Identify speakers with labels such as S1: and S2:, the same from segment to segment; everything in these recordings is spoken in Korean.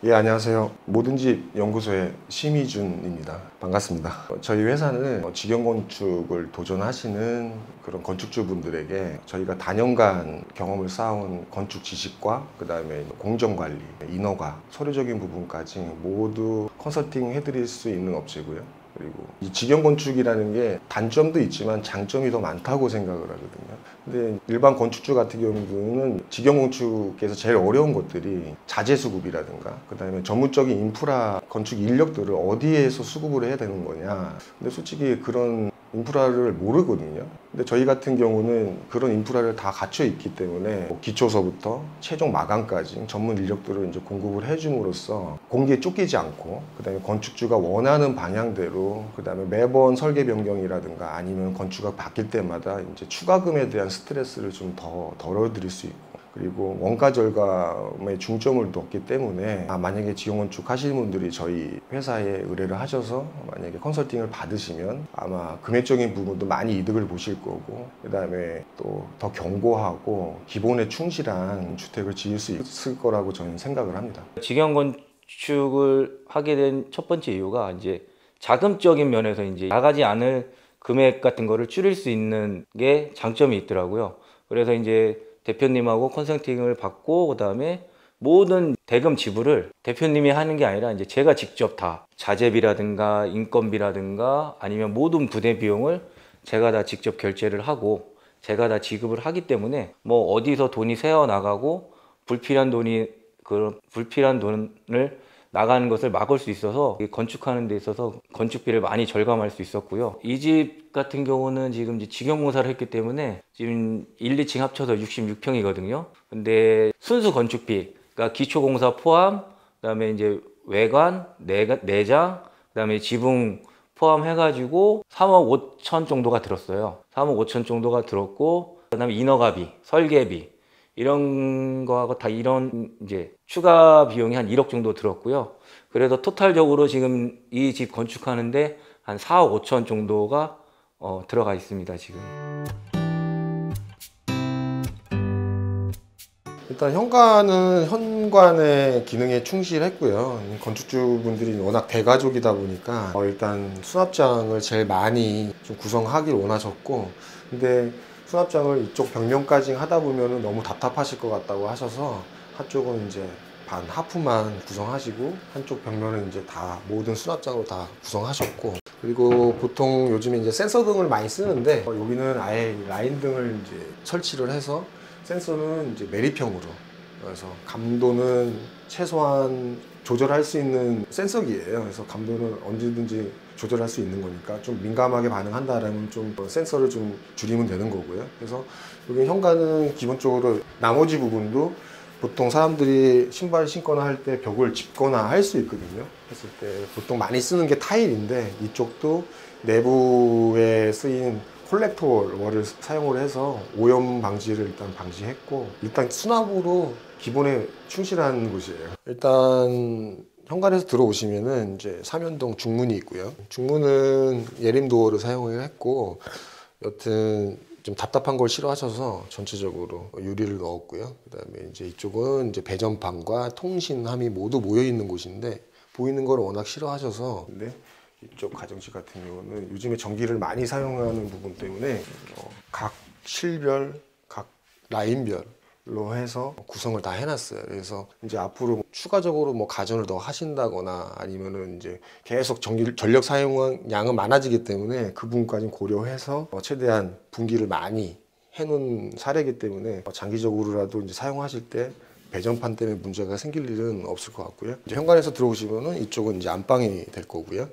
S1: 예, 안녕하세요. 모든 집 연구소의 심희준입니다. 반갑습니다. 저희 회사는 직영 건축을 도전하시는 그런 건축주분들에게 저희가 다년간 경험을 쌓아온 건축 지식과 그다음에 공정 관리, 인허가, 서류적인 부분까지 모두 컨설팅 해드릴 수 있는 업체고요. 그리고 이 직영 건축이라는 게 단점도 있지만 장점이 더 많다고 생각을 하거든요. 근데 일반 건축주 같은 경우는 직영 건축에서 제일 어려운 것들이 자재 수급이라든가 그다음에 전문적인 인프라 건축 인력들을 어디에서 수급을 해야 되는 거냐. 근데 솔직히 그런 인프라를 모르거든요. 근데 저희 같은 경우는 그런 인프라를 다 갖춰 있기 때문에 기초서부터 최종 마감까지 전문 인력들을 이제 공급을 해줌으로써 공기에 쫓기지 않고 그다음에 건축주가 원하는 방향대로 그다음에 매번 설계 변경이라든가 아니면 건축가 바뀔 때마다 이제 추가금에 대한 스트레스를 좀 더 덜어드릴 수 있고 그리고 원가 절감에 중점을 뒀기 때문에 만약에 지형건축 하시는 분들이 저희 회사에 의뢰를 하셔서 만약에 컨설팅을 받으시면 아마 금액적인 부분도 많이 이득을 보실 거고 그 다음에 또 더 견고하고 기본에 충실한 주택을 지을 수 있을 거라고 저는 생각을 합니다.
S2: 직영 건축을 하게 된 첫 번째 이유가 이제 자금적인 면에서 이제 나가지 않을 금액 같은 거를 줄일 수 있는 게 장점이 있더라고요. 그래서 이제 대표님하고 컨설팅을 받고 그다음에 모든 대금 지불을 대표님이 하는 게 아니라 이제 제가 직접 다 자재비라든가 인건비라든가 아니면 모든 부대 비용을 제가 다 직접 결제를 하고 제가 다 지급을 하기 때문에 뭐 어디서 돈이 새어 나가고 불필요한 돈이 그런 불필요한 돈을 나가는 것을 막을 수 있어서 건축하는 데 있어서 건축비를 많이 절감할 수 있었고요. 이 집 같은 경우는 지금 이제 직영공사를 했기 때문에 지금 1, 2층 합쳐서 66평이거든요. 근데 순수 건축비, 그러니까 기초공사 포함, 그다음에 이제 외관, 내장, 그다음에 지붕 포함해가지고 3억 5천 정도가 들었어요. 3억 5천 정도가 들었고, 그다음에 인허가비, 설계비 이런 거하고 다 이런 이제 추가 비용이 한 1억 정도 들었고요. 그래서 토탈적으로 지금 이 집 건축하는데 한 4억 5천 정도가 들어가 있습니다, 지금.
S1: 일단 현관은 현관의 기능에 충실했고요. 건축주분들이 워낙 대가족이다 보니까 일단 수납장을 제일 많이 좀 구성하길 원하셨고 근데 수납장을 이쪽 벽면까지 하다 보면 너무 답답하실 것 같다고 하셔서 한쪽은 이제 반 하프만 구성하시고 한쪽 벽면은 이제 다 모든 수납장으로 다 구성하셨고 그리고 보통 요즘에 이제 센서 등을 많이 쓰는데 여기는 아예 라인 등을 이제 설치를 해서 센서는 이제 매립형으로 그래서 감도는 최소한 조절할 수 있는 센서기예요. 그래서 감도는 언제든지 조절할 수 있는 거니까 좀 민감하게 반응한다라면 좀 센서를 좀 줄이면 되는 거고요. 그래서 여기 현관은 기본적으로 나머지 부분도 보통 사람들이 신발 신거나 할 때 벽을 짚거나 할 수 있거든요. 했을 때 보통 많이 쓰는 게 타일인데 이쪽도 내부에 쓰인 콜렉터 월을 사용을 해서 오염 방지를 일단 방지했고 일단 수납으로 기본에 충실한 곳이에요. 일단 현관에서 들어오시면은 이제 삼연동 중문이 있고요. 중문은 예림도어를 사용을 했고 여튼 좀 답답한 걸 싫어하셔서 전체적으로 유리를 넣었고요. 그다음에 이제 이쪽은 이제 배전판과 통신함이 모두 모여 있는 곳인데 보이는 걸 워낙 싫어하셔서 근데 이쪽 가정집 같은 경우는 요즘에 전기를 많이 사용하는 부분 때문에 각 실별, 각 라인별로 해서 구성을 다 해놨어요. 그래서 이제 앞으로 추가적으로 뭐 가전을 더 하신다거나 아니면은 이제 계속 전력 사용 양은 많아지기 때문에 그 부분까지 고려해서 최대한 분기를 많이 해놓은 사례이기 때문에 장기적으로라도 이제 사용하실 때 배전판 때문에 문제가 생길 일은 없을 것 같고요. 이제 현관에서 들어오시면은 이쪽은 이제 안방이 될 거고요.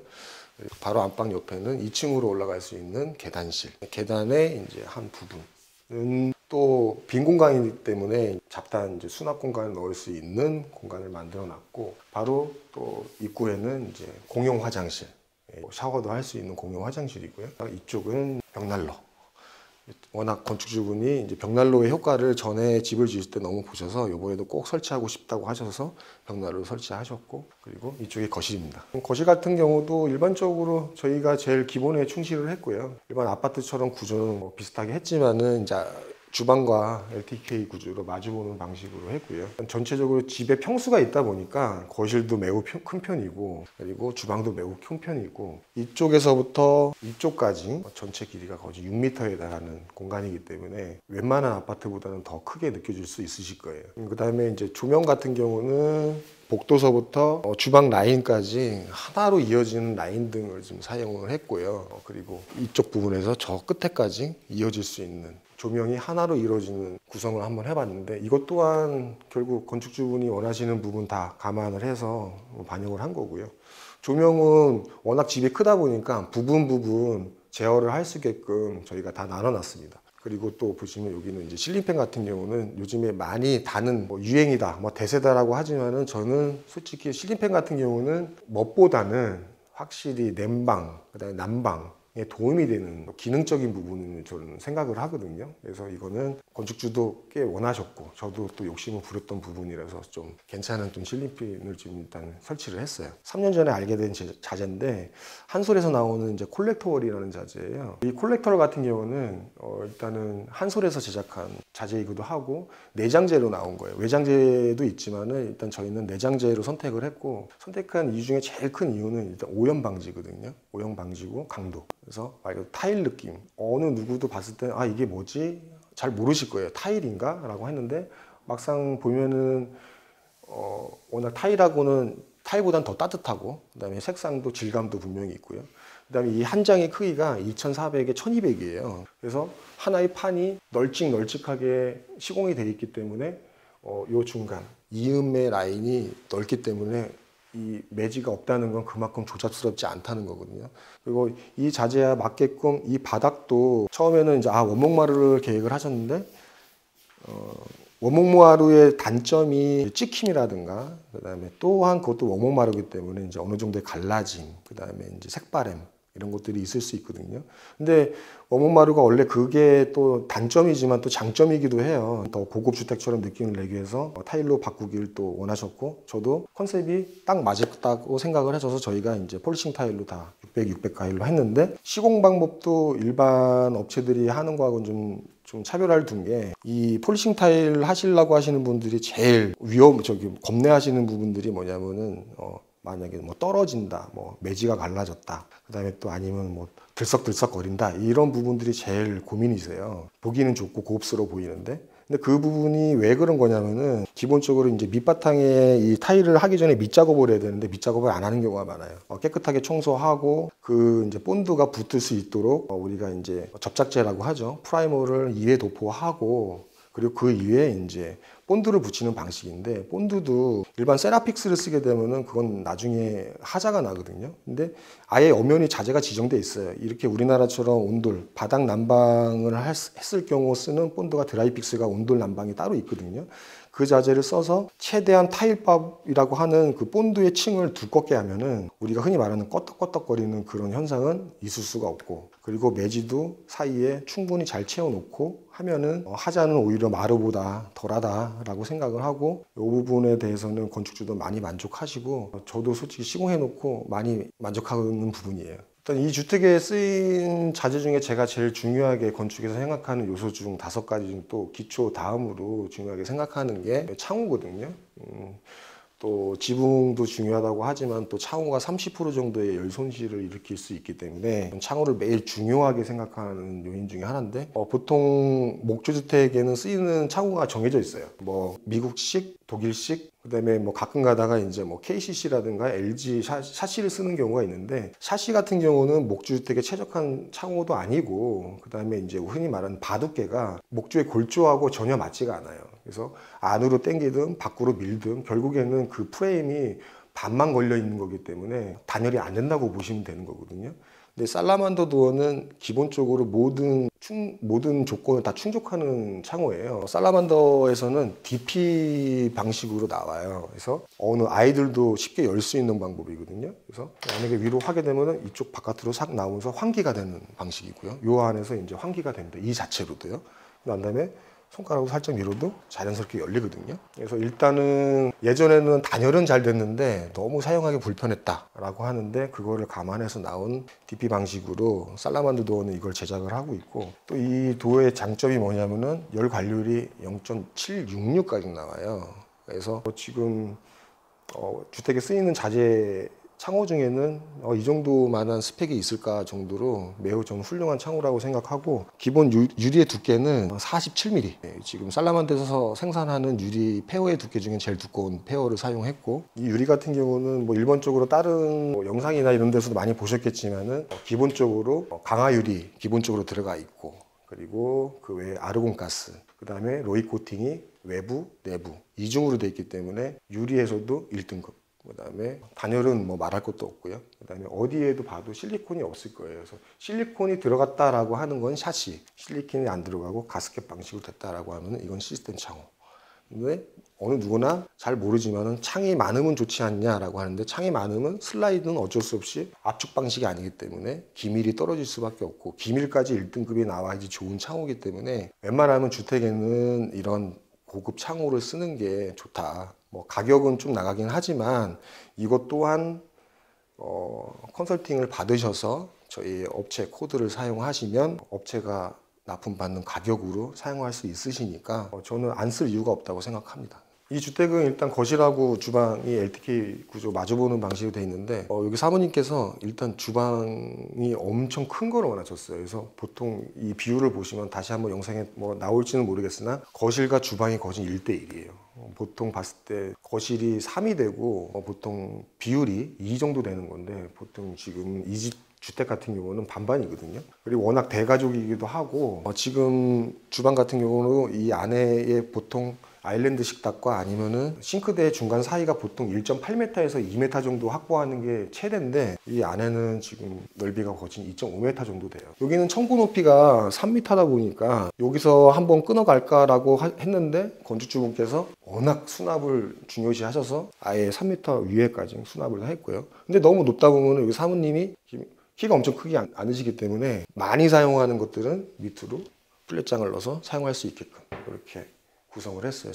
S1: 바로 안방 옆에는 2층으로 올라갈 수 있는 계단실. 계단의 이제 한 부분은 또 빈 공간이기 때문에 잡다한 이제 수납 공간을 넣을 수 있는 공간을 만들어 놨고 바로 또 입구에는 이제 공용 화장실, 샤워도 할 수 있는 공용 화장실이고요. 이쪽은 벽난로. 워낙 건축주분이 이제 벽난로의 효과를 전에 집을 지을 때 너무 보셔서 이번에도 꼭 설치하고 싶다고 하셔서 벽난로를 설치하셨고 그리고 이쪽이 거실입니다. 거실 같은 경우도 일반적으로 저희가 제일 기본에 충실을 했고요. 일반 아파트처럼 구조는 뭐 비슷하게 했지만은 이제 주방과 LTK 구조로 마주보는 방식으로 했고요. 전체적으로 집에 평수가 있다 보니까 거실도 매우 큰 편이고, 그리고 주방도 매우 큰 편이고, 이쪽에서부터 이쪽까지 전체 길이가 거의 6m에 달하는 공간이기 때문에 웬만한 아파트보다는 더 크게 느껴질 수 있으실 거예요. 그 다음에 이제 조명 같은 경우는 복도서부터 주방 라인까지 하나로 이어지는 라인 등을 좀 사용을 했고요. 그리고 이쪽 부분에서 저 끝에까지 이어질 수 있는 조명이 하나로 이루어지는 구성을 한번 해봤는데, 이것 또한 결국 건축주분이 원하시는 부분 다 감안을 해서 반영을 한 거고요. 조명은 워낙 집이 크다 보니까 부분 제어를 할 수 있게끔 저희가 다 나눠놨습니다. 그리고 또 보시면 여기는 이제 실링팬 같은 경우는 요즘에 많이 다는 유행이다, 대세다라고 하지만은 저는 솔직히 실링팬 같은 경우는 멋보다는 확실히 냉방, 그다음에 난방에 도움이 되는 기능적인 부분을 저는 생각을 하거든요. 그래서 이거는 건축주도 꽤 원하셨고 저도 또 욕심을 부렸던 부분이라서 좀 괜찮은 좀 실링팬을 지금 일단 설치를 했어요. 3년 전에 알게 된 자재인데 한솔에서 나오는 이제 콜렉터월이라는 자재예요. 이 콜렉터월 같은 경우는 일단은 한솔에서 제작한 자재이기도 하고 내장재로 나온 거예요. 외장재도 있지만은 일단 저희는 내장재로 선택을 했고, 선택한 이유 중에 제일 큰 이유는 일단 오염 방지거든요. 오염 방지고 강도. 그래서 말 그대로 타일 느낌. 어느 누구도 봤을 때 아 이게 뭐지? 잘 모르실 거예요. 타일인가? 라고 했는데 막상 보면은 워낙 타일보다는 더 따뜻하고, 그 다음에 색상도 질감도 분명히 있고요. 그 다음에 이 한 장의 크기가 2400에 1200이에요. 그래서 하나의 판이 널찍널찍하게 시공이 되어 있기 때문에 요 중간 이음의 라인이 넓기 때문에 이 매지가 없다는 건 그만큼 조잡스럽지 않다는 거거든요. 그리고 이 자재와 맞게끔 이 바닥도 처음에는 이제 원목마루를 계획을 하셨는데 원목마루의 단점이 찍힘이라든가, 그다음에 또한 그것도 원목마루이기 때문에 이제 어느 정도의 갈라짐, 그다음에 이제 색바램 이런 것들이 있을 수 있거든요. 근데 원목마루가 원래 그게 또 단점이지만 또 장점이기도 해요. 더 고급 주택처럼 느낌을 내기 위해서 타일로 바꾸기를 또 원하셨고, 저도 컨셉이 딱 맞았다고 생각을 해서 저희가 이제 폴리싱 타일로 다 600 타일로 했는데, 시공 방법도 일반 업체들이 하는 거하고는 좀 차별화를 둔 게, 이 폴리싱 타일 하시려고 하시는 분들이 제일 겁내하시는 부분들이 뭐냐면은 만약에 떨어진다, 매지가 갈라졌다, 그 다음에 또 아니면 들썩들썩 거린다, 이런 부분들이 제일 고민이세요. 보기는 좋고 고급스러워 보이는데, 근데 그 부분이 왜 그런 거냐면은 기본적으로 이제 밑바탕에 이 타일을 하기 전에 밑작업을 해야 되는데 밑작업을 안 하는 경우가 많아요. 깨끗하게 청소하고 그 이제 본드가 붙을 수 있도록 우리가 이제 접착제라고 하죠. 프라이머를 2회 도포하고, 그리고 그 이외에 이제 본드를 붙이는 방식인데, 본드도 일반 세라픽스를 쓰게 되면은 그건 나중에 하자가 나거든요. 근데 아예 엄연히 자재가 지정돼 있어요. 이렇게 우리나라처럼 온돌, 바닥 난방을 했을 경우 쓰는 본드가 드라이픽스가 온돌 난방이 따로 있거든요. 그 자재를 써서 최대한 타일밥이라고 하는 그 본드의 층을 두껍게 하면은 우리가 흔히 말하는 껐덕껐덕거리는 그런 현상은 있을 수가 없고, 그리고 매지도 사이에 충분히 잘 채워놓고 하면은 하자는 오히려 마루보다 덜하다라고 생각을 하고, 이 부분에 대해서는 건축주도 많이 만족하시고 저도 솔직히 시공해놓고 많이 만족하는 부분이에요. 일단 이 주택에 쓰인 자재 중에 제가 제일 중요하게 건축에서 생각하는 요소 중 5가지 중 또 기초 다음으로 중요하게 생각하는 게 창호거든요. 또 지붕도 중요하다고 하지만 또 창호가 30% 정도의 열 손실을 일으킬 수 있기 때문에 창호를 매일 중요하게 생각하는 요인 중에 하나인데, 보통 목조주택에는 쓰이는 창호가 정해져 있어요. 미국식, 독일식, 그다음에 가끔 가다가 이제 KCC라든가 LG 샤시를 쓰는 경우가 있는데, 샤시 같은 경우는 목조주택에 최적한 창호도 아니고, 그다음에 이제 흔히 말하는 바둑개가 목조의 골조하고 전혀 맞지가 않아요. 그래서 안으로 당기든 밖으로 밀든 결국에는 그 프레임이 반만 걸려 있는 거기 때문에 단열이 안 된다고 보시면 되는 거거든요. 근데 살라만더 도어는 기본적으로 모든 조건을 다 충족하는 창호예요. 살라만더에서는 DP 방식으로 나와요. 그래서 어느 아이들도 쉽게 열 수 있는 방법이거든요. 그래서 만약에 위로 하게 되면 이쪽 바깥으로 싹 나오면서 환기가 되는 방식이고요. 요 안에서 이제 환기가 됩니다. 이 자체로도요. 그다음에 손가락으로 살짝 밀어도 자연스럽게 열리거든요. 그래서 일단은 예전에는 단열은 잘 됐는데 너무 사용하기 불편했다라고 하는데 그거를 감안해서 나온 DP 방식으로 살라만드 도어는 이걸 제작을 하고 있고, 또 이 도어의 장점이 뭐냐면은 열 관리율이 0.766까지 나와요. 그래서 지금 주택에 쓰이는 자재 창호 중에는 이 정도만한 스펙이 있을까 정도로 매우 좀 훌륭한 창호라고 생각하고, 기본 유리의 두께는 47mm. 지금 살라만드에서 생산하는 유리 페어의 두께 중에 제일 두꺼운 페어를 사용했고, 이 유리 같은 경우는 뭐 일본적으로 다른 영상이나 이런 데서도 많이 보셨겠지만은 기본적으로 강화 유리 기본적으로 들어가 있고, 그리고 그 외에 아르곤 가스, 그 다음에 로이 코팅이 외부, 내부 이중으로 되어 있기 때문에 유리에서도 1등급. 그 다음에 단열은 뭐 말할 것도 없고요. 그 다음에 어디에도 봐도 실리콘이 없을 거예요. 그래서 실리콘이 들어갔다라고 하는 건 샷이, 실리콘이 안 들어가고 가스켓 방식으로 됐다라고 하면 이건 시스템 창호. 근데 어느 누구나 잘 모르지만은 창이 많으면 좋지 않냐라고 하는데, 창이 많으면 슬라이드는 어쩔 수 없이 압축 방식이 아니기 때문에 기밀이 떨어질 수밖에 없고, 기밀까지 1등급이 나와야지 좋은 창호이기 때문에 웬만하면 주택에는 이런 고급 창호를 쓰는 게 좋다. 뭐 가격은 좀 나가긴 하지만 이것 또한 컨설팅을 받으셔서 저희 업체 코드를 사용하시면 업체가 납품받는 가격으로 사용할 수 있으시니까 저는 안 쓸 이유가 없다고 생각합니다. 이 주택은 일단 거실하고 주방이 LTK 구조 마주보는 방식으로 되어 있는데, 여기 사모님께서 일단 주방이 엄청 큰 걸 원하셨어요. 그래서 보통 이 비율을 보시면 다시 한번 영상에 뭐 나올지는 모르겠으나 거실과 주방이 거진 1대1이에요. 보통 봤을 때 거실이 3이 되고 보통 비율이 2 정도 되는 건데, 보통 지금 이 집 주택 같은 경우는 반반이거든요. 그리고 워낙 대가족이기도 하고, 지금 주방 같은 경우는 이 안에 보통 아일랜드 식탁과 아니면은 싱크대 중간 사이가 보통 1.8m에서 2m 정도 확보하는 게 최대인데, 이 안에는 지금 넓이가 거진 2.5m 정도 돼요. 여기는 청구 높이가 3m다 보니까 여기서 한번 끊어갈까라고 했는데, 건축주분께서 워낙 수납을 중요시 하셔서 아예 3m 위에까지 수납을 했고요. 근데 너무 높다 보면 여기 사모님이 키가 엄청 크지 않으시기 때문에 많이 사용하는 것들은 밑으로 플랫장을 넣어서 사용할 수 있게끔 그렇게 구성을 했어요.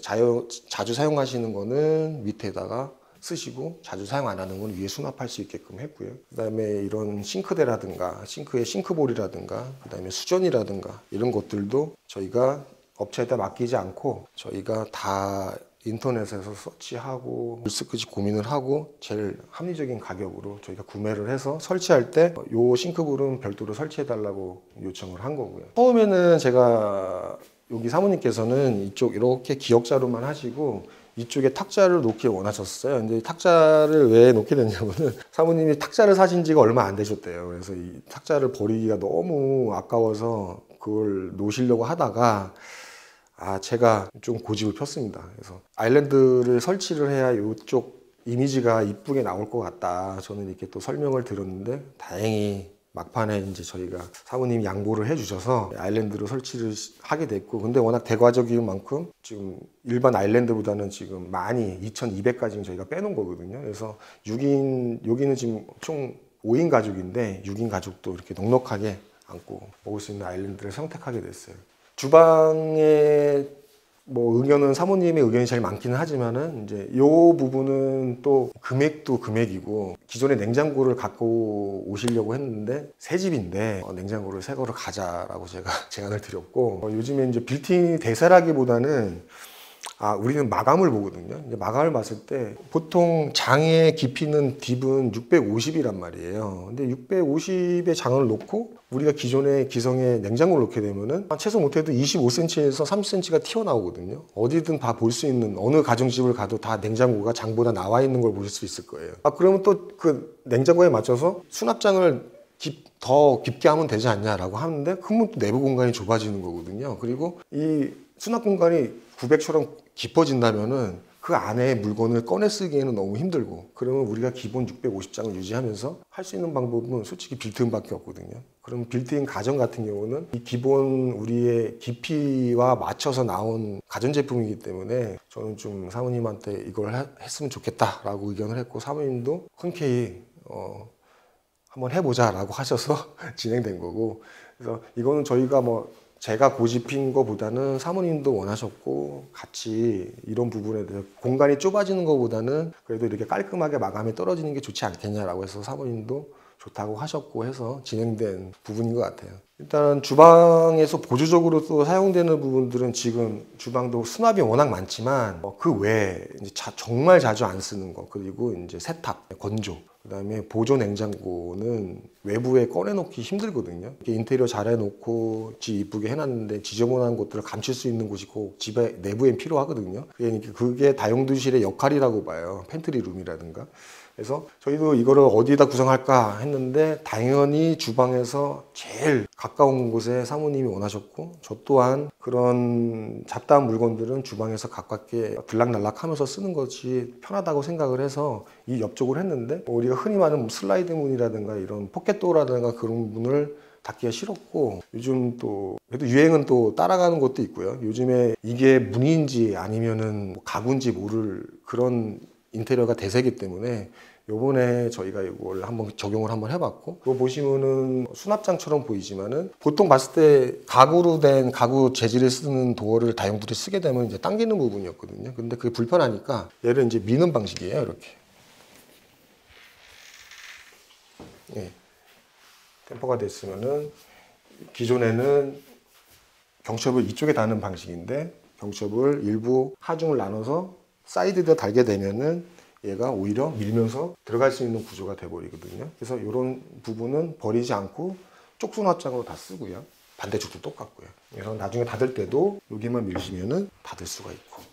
S1: 자주 사용하시는 거는 밑에다가 쓰시고, 자주 사용 안 하는 건 위에 수납할 수 있게끔 했고요. 그 다음에 이런 싱크대라든가 싱크의 싱크볼이라든가 그 다음에 수전이라든가 이런 것들도 저희가 업체에다 맡기지 않고 저희가 다 인터넷에서 서치하고 물스크지 고민을 하고 제일 합리적인 가격으로 저희가 구매를 해서 설치할 때 요 싱크볼은 별도로 설치해 달라고 요청을 한 거고요. 처음에는 제가 여기 사모님께서는 이쪽 이렇게 기역자로만 하시고 이쪽에 탁자를 놓기 원하셨어요. 근데 탁자를 왜 놓게 됐냐면은 사모님이 탁자를 사신 지가 얼마 안 되셨대요. 그래서 이 탁자를 버리기가 너무 아까워서 그걸 놓으시려고 하다가 제가 좀 고집을 폈습니다. 그래서 아일랜드를 설치를 해야 이쪽 이미지가 이쁘게 나올 것 같다. 저는 이렇게 또 설명을 들었는데, 다행히 막판에 이제 저희가 사모님이 양보를 해주셔서 아일랜드로 설치를 하게 됐고, 근데 워낙 대과적인 만큼 지금 일반 아일랜드보다는 지금 많이 2200까지는 저희가 빼놓은 거거든요. 그래서 6인, 여기는 지금 총 5인 가족인데 6인 가족도 이렇게 넉넉하게 앉고 먹을 수 있는 아일랜드를 선택하게 됐어요. 주방에 뭐 의견은 사모님의 의견이 제일 많기는 하지만은 이제 이 부분은 또 금액도 금액이고, 기존에 냉장고를 갖고 오시려고 했는데 새 집인데 냉장고를 새 거를 가자라고 제가 제안을 드렸고, 요즘에 이제 빌트인이 대세라기보다는 우리는 마감을 보거든요. 이제 마감을 봤을 때 보통 장의 깊이는 딥은 650이란 말이에요. 근데 650의 장을 놓고 우리가 기존의 기성의 냉장고를 놓게 되면은 최소 못해도 25cm에서 30cm가 튀어나오거든요. 어디든 다 볼 수 있는, 어느 가정집을 가도 다 냉장고가 장보다 나와 있는 걸 보실 수 있을 거예요. 그러면 또 그 냉장고에 맞춰서 수납장을 더 깊게 하면 되지 않냐라고 하는데, 그러면 또 내부 공간이 좁아지는 거거든요. 그리고 이 수납 공간이 900처럼 깊어진다면은 그 안에 물건을 꺼내 쓰기에는 너무 힘들고, 그러면 우리가 기본 650장을 유지하면서 할 수 있는 방법은 솔직히 빌트인밖에 없거든요. 그럼 빌트인 가전 같은 경우는 이 기본 우리의 깊이와 맞춰서 나온 가전제품이기 때문에 저는 좀 사모님한테 이걸 했으면 좋겠다라고 의견을 했고, 사모님도 흔쾌히 한번 해보자라고 하셔서 진행된 거고, 그래서 이거는 저희가 뭐 제가 고집핀 거보다는 사모님도 원하셨고 같이 이런 부분에 대해서 공간이 좁아지는 것보다는 그래도 이렇게 깔끔하게 마감이 떨어지는 게 좋지 않겠냐라고 해서 사모님도 좋다고 하셨고 해서 진행된 부분인 것 같아요. 일단 주방에서 보조적으로 또 사용되는 부분들은 지금 주방도 수납이 워낙 많지만 그 외에 이제 정말 자주 안 쓰는 거, 그리고 이제 세탁, 건조, 그다음에 보조 냉장고는 외부에 꺼내놓기 힘들거든요. 이렇게 인테리어 잘 해놓고 집 이쁘게 해놨는데 지저분한 것들을 감출 수 있는 곳이 꼭 집에 내부엔 필요하거든요. 그게 다용도실의 역할이라고 봐요. 팬트리 룸이라든가. 그래서 저희도 이거를 어디다 구성할까 했는데 당연히 주방에서 제일 가까운 곳에 사모님이 원하셨고, 저 또한 그런 잡다한 물건들은 주방에서 가깝게 들락날락 하면서 쓰는 것이 편하다고 생각을 해서 이 옆쪽을 했는데, 우리가 흔히 말하는 슬라이드 문이라든가 이런 포켓도어라든가 그런 문을 닫기가 싫었고, 요즘 또 그래도 유행은 또 따라가는 것도 있고요. 요즘에 이게 문인지 아니면은 가구인지 모를 그런 인테리어가 대세이기 때문에 요번에 저희가 이걸 한번 적용을 한번 해봤고, 이거 보시면은 수납장처럼 보이지만은 보통 봤을 때 가구로 된 가구 재질을 쓰는 도어를 다용도를 쓰게 되면 이제 당기는 부분이었거든요. 근데 그게 불편하니까 얘를 이제 미는 방식이에요. 이렇게. 예. 템퍼가 됐으면은 기존에는 경첩을 이쪽에 다는 방식인데 경첩을 일부 하중을 나눠서 사이드에 달게 되면은 얘가 오히려 밀면서 들어갈 수 있는 구조가 돼버리거든요. 그래서 이런 부분은 버리지 않고 쪽수납장으로 다 쓰고요. 반대쪽도 똑같고요. 그래서 나중에 닫을 때도 여기만 밀시면은 닫을 수가 있고.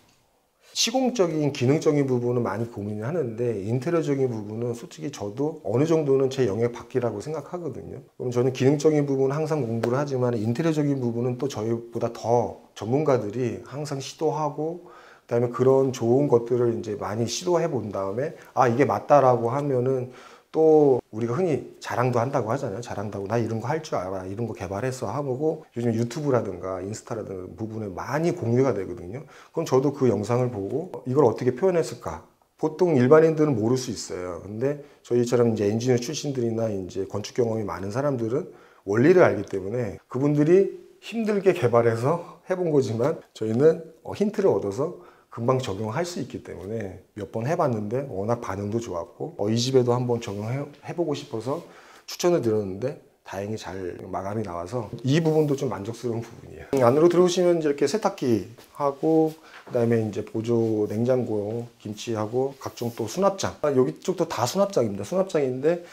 S1: 시공적인 기능적인 부분은 많이 고민을 하는데 인테리어적인 부분은 솔직히 저도 어느 정도는 제 영역 밖이라고 생각하거든요. 그럼 저는 기능적인 부분은 항상 공부를 하지만 인테리어적인 부분은 또 저희보다 더 전문가들이 항상 시도하고, 그다음에 그런 좋은 것들을 이제 많이 시도해 본 다음에 아 이게 맞다라고 하면은 또 우리가 흔히 자랑도 한다고 하잖아요. 자랑다고 나 이런 거 할 줄 알아, 이런 거 개발했어 하고 요즘 유튜브라든가 인스타라든가 부분에 많이 공유가 되거든요. 그럼 저도 그 영상을 보고 이걸 어떻게 표현했을까? 보통 일반인들은 모를 수 있어요. 근데 저희처럼 이제 엔지니어 출신들이나 이제 건축 경험이 많은 사람들은 원리를 알기 때문에 그분들이 힘들게 개발해서 해본 거지만 저희는 힌트를 얻어서 금방 적용할 수 있기 때문에 몇 번 해봤는데 워낙 반응도 좋았고 이 집에도 한번 적용해보고 싶어서 추천을 드렸는데 다행히 잘 마감이 나와서 이 부분도 좀 만족스러운 부분이에요. 안으로 들어오시면 이제 이렇게 세탁기 하고 그다음에 이제 보조 냉장고, 김치하고 각종 또 수납장, 여기 쪽도 다 수납장입니다. 수납장인데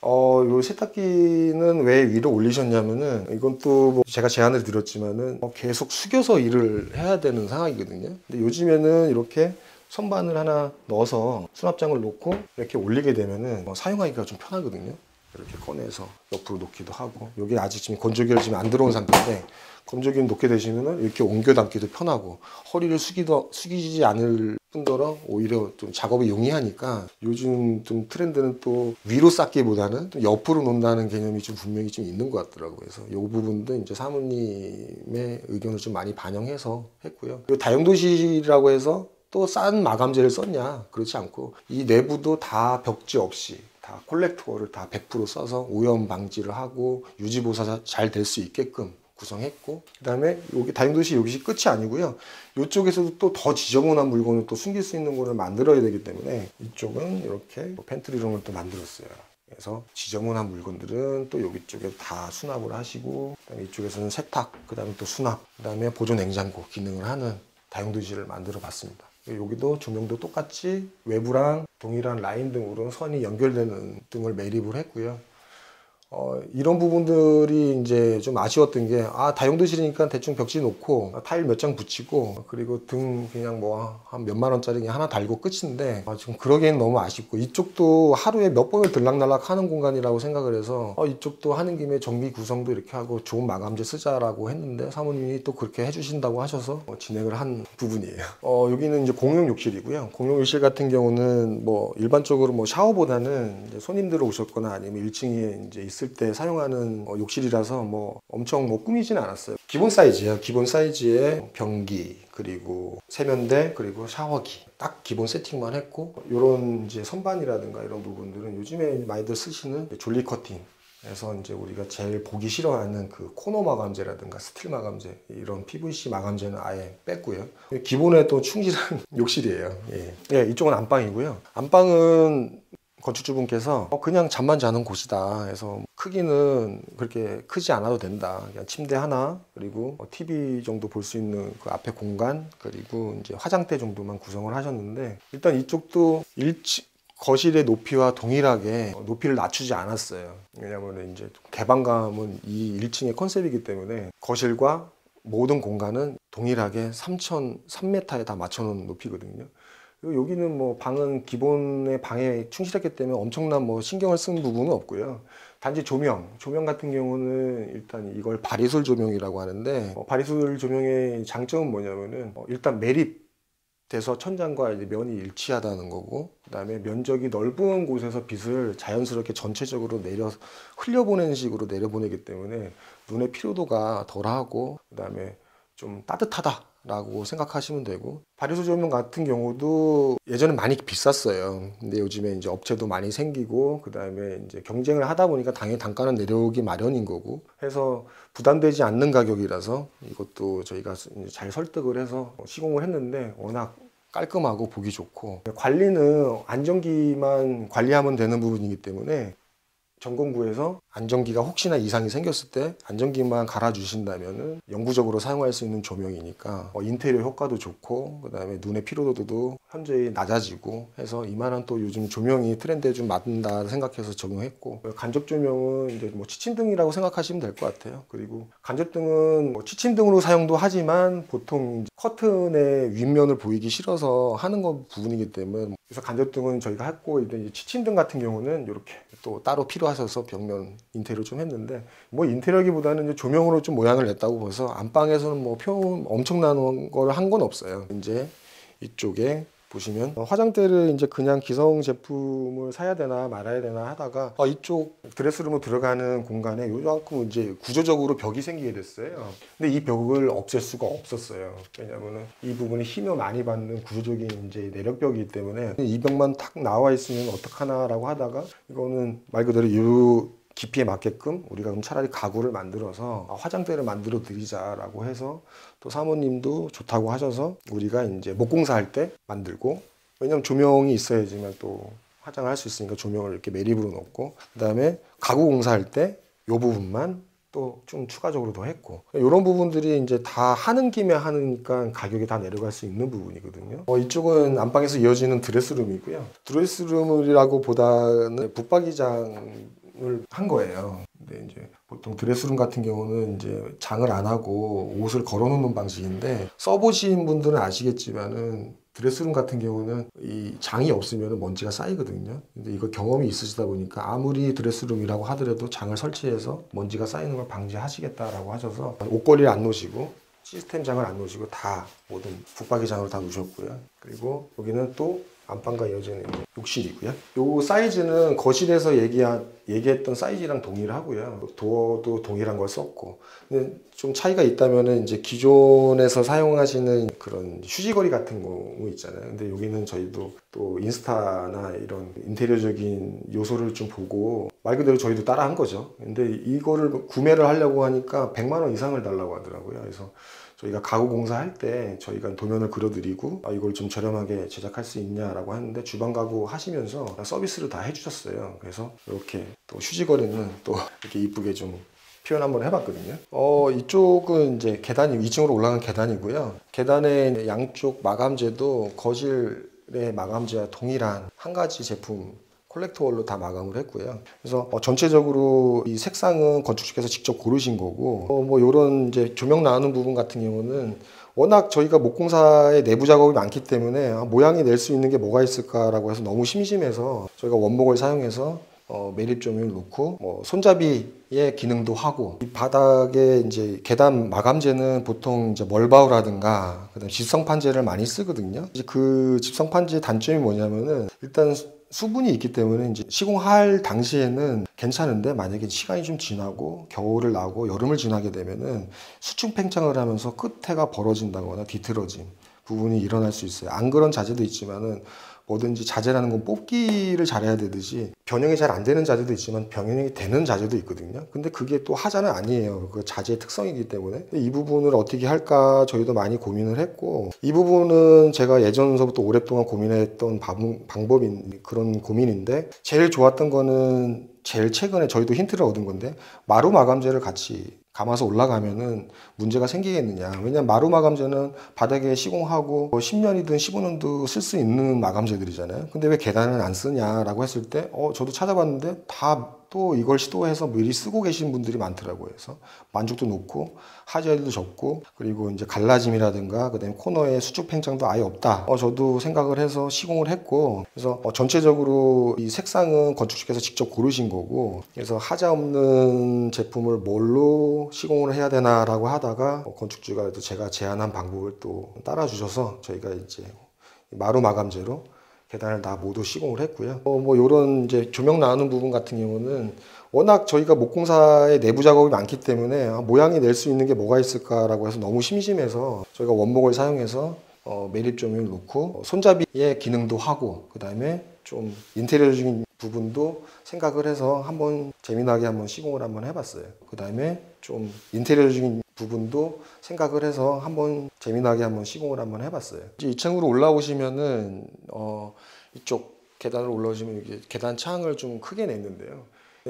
S1: 요 세탁기는 왜 위로 올리셨냐면은 이건 또뭐 제가 제안을 드렸지만은 계속 숙여서 일을 해야 되는 상황이거든요. 근데 요즘에는 이렇게 선반을 하나 넣어서 수납장을 놓고 이렇게 올리게 되면은 사용하기가 좀 편하거든요. 이렇게 꺼내서 옆으로 놓기도 하고, 여기 아직 지금 건조기를 지금 안 들어온 상태인데 건조기를 놓게 되시면은 이렇게 옮겨 담기도 편하고 허리를 숙이지 않을 뿐더러 오히려 좀 작업이 용이하니까 요즘 좀 트렌드는 또 위로 쌓기보다는 또 옆으로 놓는다는 개념이 좀 분명히 좀 있는 것 같더라고요. 그래서 이 부분도 이제 사모님의 의견을 좀 많이 반영해서 했고요. 다용도실이라고 해서 또 싼 마감재를 썼냐? 그렇지 않고 이 내부도 다 벽지 없이 다 콜렉터를 다 100% 써서 오염 방지를 하고 유지보수가 잘 될 수 있게끔 구성했고, 그 다음에 여기 다용도실 여기 끝이 아니고요. 이쪽에서도 또 더 지저분한 물건을 또 숨길 수 있는 거를 만들어야 되기 때문에 이쪽은 이렇게 팬트리룸을 또 만들었어요. 그래서 지저분한 물건들은 또 여기 쪽에 다 수납을 하시고, 그다음에 이쪽에서는 세탁, 그다음에 또 수납, 그다음에 보조 냉장고 기능을 하는 다용도실을 만들어 봤습니다. 여기도 조명도 똑같이 외부랑 동일한 라인 등으로 선이 연결되는 등을 매립을 했고요. 이런 부분들이 이제 좀 아쉬웠던 게, 다용도실이니까 대충 벽지 놓고 타일 몇 장 붙이고 그리고 등 그냥 뭐 한 몇만 원짜리 그냥 하나 달고 끝인데, 지금 그러기엔 너무 아쉽고, 이쪽도 하루에 몇 번을 들락날락 하는 공간이라고 생각을 해서 이쪽도 하는 김에 정비 구성도 이렇게 하고 좋은 마감재 쓰자라고 했는데 사모님이 또 그렇게 해주신다고 하셔서 진행을 한 부분이에요. 여기는 이제 공용 욕실이고요. 공용 욕실 같은 경우는 뭐 일반적으로 뭐 샤워보다는 이제 손님들 오셨거나 아니면 1층에 이제 있을 때 사용하는 욕실이라서 뭐 엄청 뭐 꾸미진 않았어요. 기본 사이즈예요. 기본 사이즈에 변기, 그리고 세면대, 그리고 샤워기 딱 기본 세팅만 했고, 이런 이제 선반이라든가 이런 부분들은 요즘에 많이들 쓰시는 졸리 커팅 그래서 이제 우리가 제일 보기 싫어하는 그 코너 마감재라든가 스틸 마감재 이런 PVC 마감재는 아예 뺐고요. 기본에 또 충실한 욕실이에요. 예. 예, 이쪽은 안방이고요. 안방은 건축주분께서 그냥 잠만 자는 곳이다 해서 크기는 그렇게 크지 않아도 된다. 그냥 침대 하나 그리고 TV 정도 볼 수 있는 그 앞에 공간 그리고 이제 화장대 정도만 구성을 하셨는데 일단 이쪽도 거실의 높이와 동일하게 높이를 낮추지 않았어요. 왜냐하면 이제 개방감은 이 1층의 컨셉이기 때문에 거실과 모든 공간은 동일하게 3m에 다 맞춰놓은 높이거든요. 그리고 여기는 뭐 방은 기본의 방에 충실했기 때문에 엄청난 뭐 신경을 쓴 부분은 없고요. 단지 조명 같은 경우는 일단 이걸 바리솔 조명이라고 하는데 바리솔 조명의 장점은 뭐냐면은 일단 매립돼서 천장과 이제 면이 일치하다는 거고, 그다음에 면적이 넓은 곳에서 빛을 자연스럽게 전체적으로 흘려보내는 식으로 내려보내기 때문에 눈의 피로도가 덜하고 그다음에 좀 따뜻하다라고 생각하시면 되고, 바리솔 조명 같은 경우도 예전에 많이 비쌌어요. 근데 요즘에 이제 업체도 많이 생기고 그다음에 이제 경쟁을 하다 보니까 당연히 단가는 내려오기 마련인 거고 해서 부담되지 않는 가격이라서 이것도 저희가 잘 설득을 해서 시공을 했는데 워낙 깔끔하고 보기 좋고, 관리는 안전기만 관리하면 되는 부분이기 때문에 점검구에서 안전기가 혹시나 이상이 생겼을 때 안전기만 갈아주신다면은 영구적으로 사용할 수 있는 조명이니까 인테리어 효과도 좋고 그다음에 눈의 피로도도 현저히 낮아지고 해서 이만한 또 요즘 조명이 트렌드에 좀 맞는다 생각해서 적용했고, 간접 조명은 이제 뭐 치침등이라고 생각하시면 될 것 같아요. 그리고 간접등은 뭐 치침등으로 사용도 하지만 보통 커튼의 윗면을 보이기 싫어서 하는 거 부분이기 때문에, 그래서 간접등은 저희가 했고 이제 치침등 같은 경우는 이렇게 또 따로 필요하셔서 벽면 인테리어 좀 했는데, 뭐 인테리어기보다는 이제 조명으로 좀 모양을 냈다고 봐서 안방에서는 뭐 표현 엄청난 걸 한 건 없어요. 이제 이쪽에 보시면 화장대를 이제 그냥 기성 제품을 사야 되나 말아야 되나 하다가 이쪽 드레스룸으로 들어가는 공간에 요만큼 이제 구조적으로 벽이 생기게 됐어요. 근데 이 벽을 없앨 수가 없었어요. 왜냐면은 이 부분이 힘을 많이 받는 구조적인 이제 내력벽이기 때문에 이 벽만 탁 나와 있으면 어떡하나라고 하다가 이거는 말 그대로 이 깊이에 맞게끔 우리가 그럼 차라리 가구를 만들어서 화장대를 만들어 드리자라고 해서 또 사모님도 좋다고 하셔서 우리가 이제 목공사할 때 만들고, 왜냐면 조명이 있어야지만 또 화장을 할 수 있으니까 조명을 이렇게 매립으로 놓고, 그 다음에 가구 공사할 때 이 부분만 또 좀 추가적으로 더 했고, 이런 부분들이 이제 다 하는 김에 하니까 가격이 다 내려갈 수 있는 부분이거든요. 이쪽은 안방에서 이어지는 드레스룸이고요. 드레스룸이라고 보다는 붙박이장 한 거예요. 근데 이제 보통 드레스룸 같은 경우는 이제 장을 안 하고 옷을 걸어 놓는 방식인데, 써보신 분들은 아시겠지만은 드레스룸 같은 경우는 이 장이 없으면 먼지가 쌓이거든요. 근데 이거 경험이 있으시다 보니까 아무리 드레스룸이라고 하더라도 장을 설치해서 먼지가 쌓이는 걸 방지하시겠다라고 하셔서 옷걸이를 안 놓으시고 시스템 장을 안 놓으시고 다 모든 붙박이 장으로 다 놓으셨고요. 그리고 여기는 또 안방과 이어지는 욕실이고요. 요 사이즈는 거실에서 얘기했던 사이즈랑 동일하고요. 도어도 동일한 걸 썼고, 근데 좀 차이가 있다면은 이제 기존에서 사용하시는 그런 휴지거리 같은 거 있잖아요. 근데 여기는 저희도 또 인스타나 이런 인테리어적인 요소를 좀 보고 말 그대로 저희도 따라한 거죠. 근데 이거를 구매를 하려고 하니까 100만 원 이상을 달라고 하더라고요. 그래서 저희가 가구 공사할 때 저희가 도면을 그려드리고 이걸 좀 저렴하게 제작할 수 있냐라고 하는데 주방 가구 하시면서 서비스를 다 해주셨어요. 그래서 이렇게 또 휴지거리는 또 이렇게 이쁘게 좀 표현 한번 해봤거든요. 이쪽은 이제 계단이 2층으로 올라가는 계단이고요. 계단의 양쪽 마감재도 거실의 마감재와 동일한 한 가지 제품 콜렉터홀로 다 마감을 했고요. 그래서 전체적으로 이 색상은 건축주께서 직접 고르신 거고, 뭐 이런 이제 조명 나오는 부분 같은 경우는 워낙 저희가 목공사의 내부 작업이 많기 때문에 모양이 낼 수 있는 게 뭐가 있을까라고 해서 너무 심심해서 저희가 원목을 사용해서 매립 조명을 놓고 뭐 손잡이의 기능도 하고, 이 바닥에 이제 계단 마감재는 보통 이제 멀바우라든가 그다음 집성 판재를 많이 쓰거든요. 이제 그 집성 판재의 단점이 뭐냐면은 일단 수분이 있기 때문에 이제 시공할 당시에는 괜찮은데 만약에 시간이 좀 지나고 겨울을 나고 여름을 지나게 되면은 수축 팽창을 하면서 끝에가 벌어진다거나 뒤틀어진 부분이 일어날 수 있어요. 안 그런 자재도 있지만은 뭐든지 자재라는 건 뽑기를 잘해야 되듯이 변형이 잘 안 되는 자재도 있지만 변형이 되는 자재도 있거든요. 근데 그게 또 하자는 아니에요. 그 자재의 특성이기 때문에. 이 부분을 어떻게 할까 저희도 많이 고민을 했고, 이 부분은 제가 예전서부터 오랫동안 고민했던 방법인 그런 고민인데, 제일 좋았던 거는 제일 최근에 저희도 힌트를 얻은 건데, 마루 마감재를 같이 감아서 올라가면은 문제가 생기겠느냐. 왜냐면 마루 마감재는 바닥에 시공하고 10년이든 15년도 쓸 수 있는 마감재들이잖아요. 근데 왜 계단은 안 쓰냐라고 했을 때 저도 찾아봤는데 다 또 이걸 시도해서 미리 쓰고 계신 분들이 많더라고요. 그래서 만족도 높고 하자일도 적고, 그리고 이제 갈라짐이라든가 그다음에 코너에 수축 팽창도 아예 없다. 저도 생각을 해서 시공을 했고, 그래서 전체적으로 이 색상은 건축주께서 직접 고르신 거고, 그래서 하자 없는 제품을 뭘로 시공을 해야 되나라고 하다가 건축주가 또 제가 제안한 방법을 또 따라 주셔서 저희가 이제 마루 마감재로 계단을 다 모두 시공을 했고요. 뭐 이런 이제 조명 나오는 부분 같은 경우는 워낙 저희가 목공사의 내부 작업이 많기 때문에 모양이 낼 수 있는 게 뭐가 있을까라고 해서 너무 심심해서 저희가 원목을 사용해서 매립 조명을 놓고 손잡이의 기능도 하고, 그 다음에 좀 인테리어적인 부분도 생각을 해서 한번 재미나게 한번 시공을 한번 해봤어요. 그 다음에 좀 인테리어적인 부분도 생각을 해서 한번 재미나게 한번 시공을 한번 해봤어요. 이제 2층으로 올라오시면은 이쪽 계단을 올라오시면 이게 계단 창을 좀 크게 냈는데요.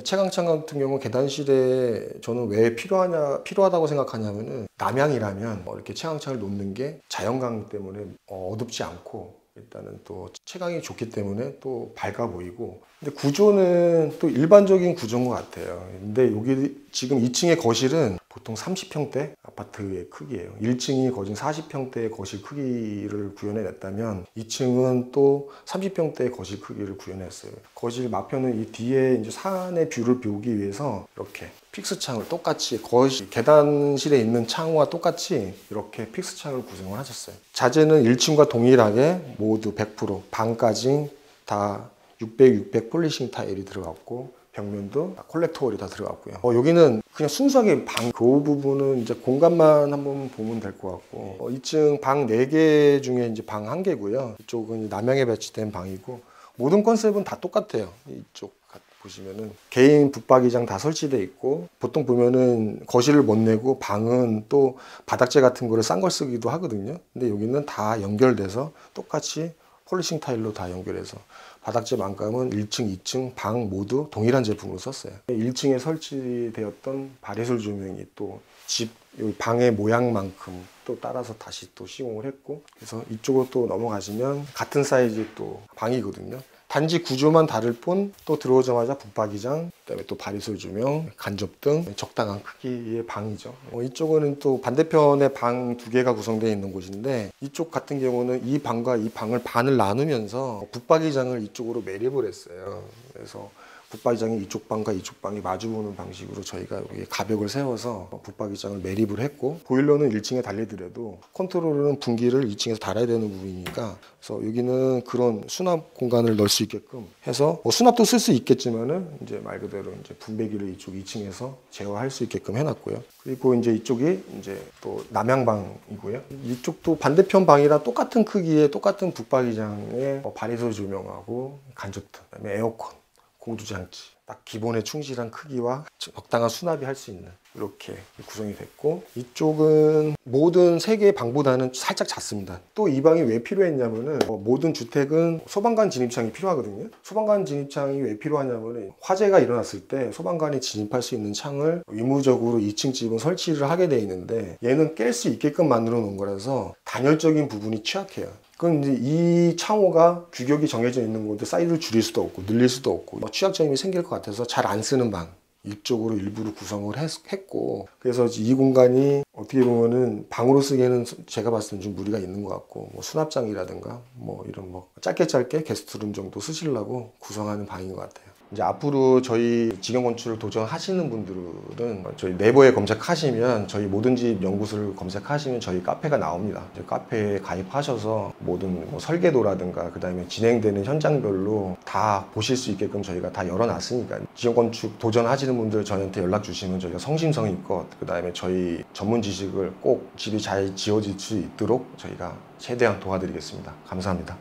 S1: 채광창 같은 경우는 계단실에 저는 왜 필요하다고 생각하냐면은, 남향이라면 이렇게 채광창을 놓는 게 자연광 때문에 어둡지 않고, 일단은 또 채광이 좋기 때문에 또 밝아 보이고, 근데 구조는 또 일반적인 구조인 것 같아요. 근데 여기 지금 2층의 거실은 보통 30평대 아파트의 크기예요. 1층이 거진 40평대의 거실 크기를 구현해냈다면 2층은 또 30평대의 거실 크기를 구현했어요. 거실 마표는 이 뒤에 이제 산의 뷰를 보기 위해서 이렇게 픽스 창을 똑같이, 거실 계단실에 있는 창과 똑같이 이렇게 픽스 창을 구성을 하셨어요. 자재는 1층과 동일하게 모두 100% 방까지 다 600 폴리싱 타일이 들어갔고, 벽면도 콜렉터홀이 다 들어갔고요. 여기는 그냥 순수하게 방, 그 부분은 이제 공간만 한번 보면 될 것 같고, 2층 방 4개 중에 이제 방 1개고요. 이쪽은 남향에 배치된 방이고, 모든 컨셉은 다 똑같아요. 이쪽 보시면은 개인 붙박이장 다 설치되어 있고, 보통 보면은 거실을 못 내고 방은 또 바닥재 같은 거를 싼 걸 쓰기도 하거든요. 근데 여기는 다 연결돼서 똑같이 폴리싱 타일로 다 연결해서 바닥재 망감은 1층, 2층 방 모두 동일한 제품으로 썼어요. 1층에 설치되었던 발해술 조명이 또 집 방의 모양만큼 또 따라서 다시 또 시공을 했고, 그래서 이쪽으로 또 넘어가시면 같은 사이즈 또 방이거든요. 단지 구조만 다를 뿐 또 들어오자마자 붙박이장, 그다음에 또 바리솔 조명, 간접등, 적당한 크기의 방이죠. 이쪽은 또 반대편에 방 2개가 구성되어 있는 곳인데, 이쪽 같은 경우는 이 방과 이 방을 반을 나누면서 붙박이장을 이쪽으로 매립을 했어요. 그래서 붙박이장이 이쪽 방과 이쪽 방이 마주보는 방식으로 저희가 여기 가벽을 세워서 붙박이장을 매립을 했고, 보일러는 1층에 달리더라도 컨트롤은 분기를 2층에서 달아야 되는 부분이니까, 그래서 여기는 그런 수납 공간을 넣을 수 있게끔 해서 수납도 쓸 수 있겠지만은 이제 말 그대로 이제 분배기를 이쪽 2층에서 제어할 수 있게끔 해놨고요. 그리고 이제 이쪽이 이제 또 남향방이고요. 이쪽도 반대편 방이랑 똑같은 크기의 똑같은 붙박이장에 바리솔 조명하고 간접등, 그다음에 에어컨, 공두장치, 딱 기본에 충실한 크기와 적당한 수납이 할 수 있는 이렇게 구성이 됐고, 이쪽은 모든 3개의 방보다는 살짝 작습니다. 또 이 방이 왜 필요했냐면은, 모든 주택은 소방관 진입창이 필요하거든요. 소방관 진입창이 왜 필요하냐면은, 화재가 일어났을 때 소방관이 진입할 수 있는 창을 의무적으로 2층 집은 설치를 하게 돼 있는데, 얘는 깰 수 있게끔 만들어 놓은 거라서 단열적인 부분이 취약해요. 그럼 이제 이 창호가 규격이 정해져 있는 건데 사이즈를 줄일 수도 없고 늘릴 수도 없고 취약점이 생길 것 같아서 잘 안 쓰는 방, 이쪽으로 일부러 구성을 했고, 그래서 이 공간이 어떻게 보면은 방으로 쓰기에는 제가 봤을 때는 좀 무리가 있는 것 같고, 수납장이라든가 이런 짧게 게스트룸 정도 쓰시려고 구성하는 방인 것 같아요. 이제 앞으로 저희 직영 건축을 도전하시는 분들은 저희 네이버에 검색하시면, 저희 모든 집 연구소를 검색하시면 저희 카페가 나옵니다. 카페에 가입하셔서 모든 설계도라든가 그다음에 진행되는 현장별로 다 보실 수 있게끔 저희가 다 열어놨으니까, 직영 건축 도전하시는 분들 저희한테 연락 주시면 저희가 성심성의껏, 그다음에 저희 전문 지식을 꼭 집이 잘 지어질 수 있도록 저희가 최대한 도와드리겠습니다. 감사합니다.